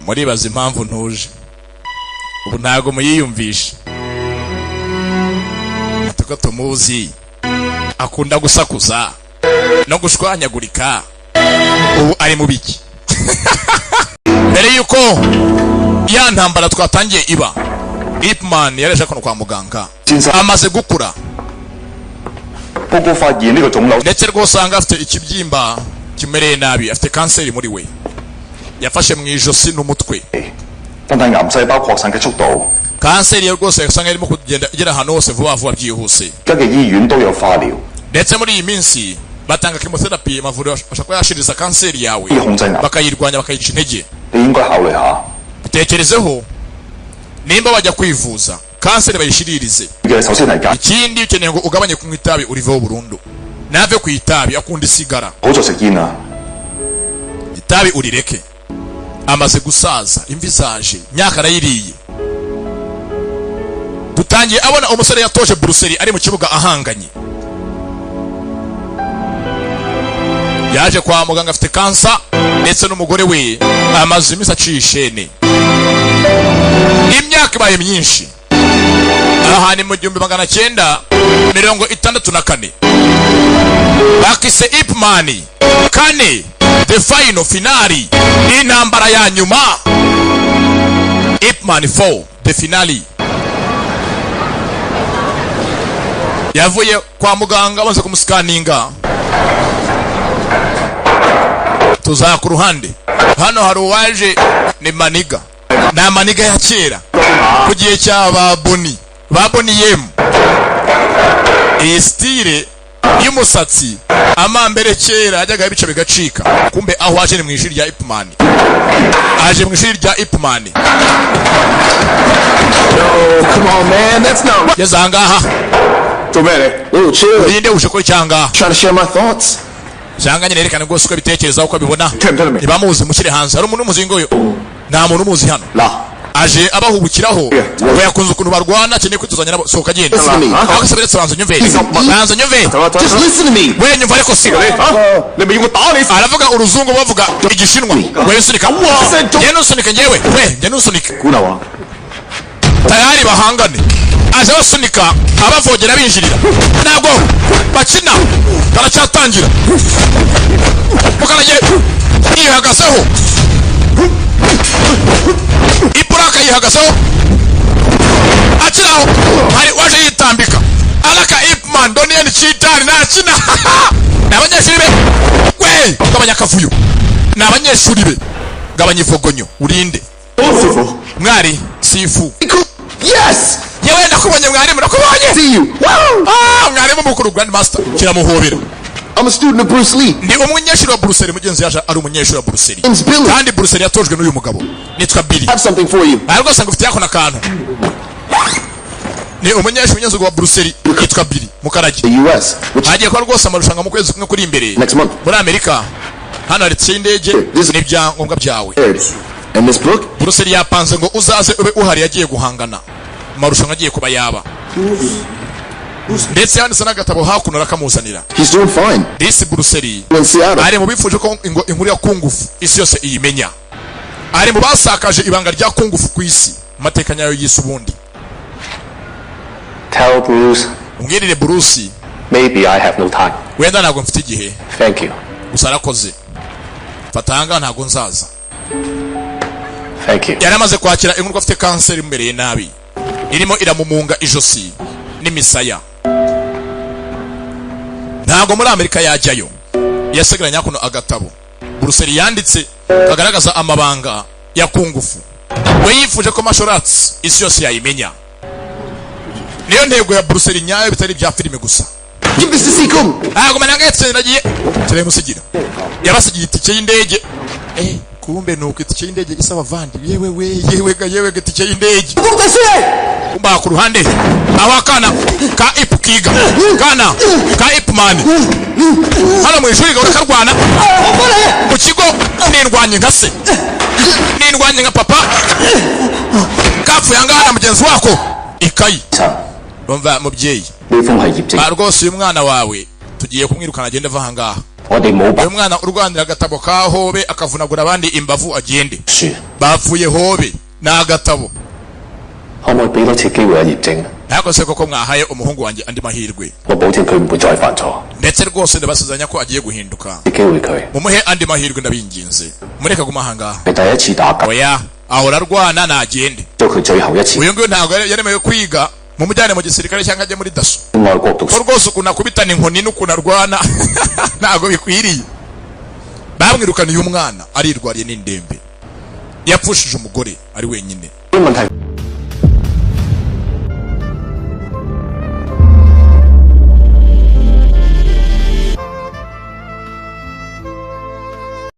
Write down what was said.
muribaza impamvu ntuje ubu ntago muyiyumvisha tuko tumuzi akunda gusakuza no gushwanyagurika ubu ari mu biki mbere yuko ya ntambara twatangiye iba Ip Man yareje kono kwa muganga amaze gukura ndetse rwose anga afite ikibyimba kimereye nabi afite kanseri muri we yafashe mu ijosi n'umutwe kanseri ya rwose yasanga irimo kugenda igera hano hose vuba vuba byihuse ndetse muri iyi minsi batanga chemotherapy amavuriro bashaka yashiriza kanseri yawe bakayirwanya bakayica intege bitekerezeho nimba bajya kwivuza kanseri bayishiririze ikindi ukeneye ngo ugabanye kunywa itabi uriveho burundu nave ku itabi akunda isigara itabi urireke amaze gusaza imvi zaje myaka arayiriye dutangiye abona umusore yatoje Brussels ari mu kibuga ahanganye yaje kwa muganga afite kansa ndetse n'umugore we amaze imisa cishene imyaka ibaye myinshi aha ni mu 1964 bakise Ip Man kane the final finale intambara ya nyuma Ip Man 4 the finale yavuye kwa muganga banze kumusikaninga tuza ku ruhande hano hari uwaje ni Maniga na Maniga ya kera kugiye cya baboni yem style y'umusatsi amambere kera ajyaga ibice bigacika kumbe aho aje ni mu ishuri rya Ip Man aje mu ishuri rya Ip Man Yo, come on man, that's not yazangaha Tomere. Oh, chill. Urinde ushoko cyanga Trying to share my thoughts. cyanga nyerekana rwose uko bitekereza uko bibona Tell me. ibamuzi mukire hanze hari umuntu umuzingo yo nta muntu umuzi hano La. aje abahubukiraho ngo yakunze ukuntu barwana cyane kwituzanya nabo soka genda akaseberetse banzo nyumve Just listen to me. we nyumva ariko si aravuga uruzungu bavuga igishinwa we yusunika njye nusunika njyewe we njye nusunika Kunawa. tayari bahangane aje basunika abavogera binjirira ntabwo bakina karacyatangira mukanaje yihagazeho Iburaka yihagazeho akiraho hari waje yitambika alaka Ip Man donien chitari nakina n'abanyeshuri be we gabanya kavuyo n'abanyeshuri be gabanya ivogonyo urinde mwari sifu Yes. yewe ndakubonye mwari murakubonye See you. Wow. mwari mu mukuru Grand Master kiramuhobera I'm a student of Bruce Lee. ndi umunyeshuri wa Brussels mugenzi yaje ari umunyeshuri wa Brussels Name's Billy. kandi Brussels yatojwe n'uyu mugabo nitwa Billy I have something for you. ariko sanga ufite yako nakantu ni umunyeshuri wa Brussels yitwa Billy mukarage The US. Which hagiye kwa rwose amarushanwa mu kwezi kumwe kuri imbere next month. muri Amerika hano hari indege n'ibyangombwa byawe And this book? Brussels yapanze ngo uzaze ube uhari yagiye guhangana amarushanwa agiye kuba yaba ndetse yanditse n'agatabo hakuno rakamuzanira He's doing fine. disi Brussels In Seattle. ari mu bifuje ko inkuru ya kungufu isi yose iyimenya ari mu basakaje ibanga rya kungufu ku isi amateka nyayo y'isi ubundi Tell Bruce, umbwirire Bruce maybe I have no time. wenda ntabwo mfite igihe Thank you. gusa arakoze fata hanga ntabwo nzaza Thank you. yari amaze kwakira inkuru ko afite kanseri imereye nabi irimo iramumunga ijosi n'imisaya ntabwo muri Amerika yajyayo yasegeranya hakuno agatabo Brussels yanditse kagaragaza amabanga ya kungufu we yifuje ko mashoratsi isi yose yayimenya niyo ntego ya Brussels nyayo bitari bya filime gusa Give this to Seacom. ntabwo manangetse nagiye cyane musigira yabasigiye itike y'indege kumbe nuko itike y'indege isaba vandi yewe itike y'indege kumba ku ruhande aho kana ka Ip Kiga kana ka Ip Man hano mu ishuri gaho karwana mu kigo n'indwanye nka se n'indwanye nka papa kapfu yangana mugenzi wako ikayi umva mubyeyi rwose uyu mwana wawe tugiye kumwirukana agenda ava ahangaha uyu mwana urwanira agatabo ka Hobe akavunagura abandi imbavu agende bapfuye Hobe na agatabo nako se koko mwahaye umuhungu wanjye andi mahirwe ndetse rwose ndabasuzanya ko agiye guhinduka mumuhe andi mahirwe ndabinginze mureka gumahanga oya ahora arwana nagende uyu nguyu ntabwo yaremewe kwiga mu mujyane mu gisirikare cyangwa ajye muri daso ko rwose ukuntu akubitana inkoni n'ukuntu arwana ntabwo bikwiriye bamwirukaniye umwana arirwariye n'indembe yapfushije umugore ari wenyine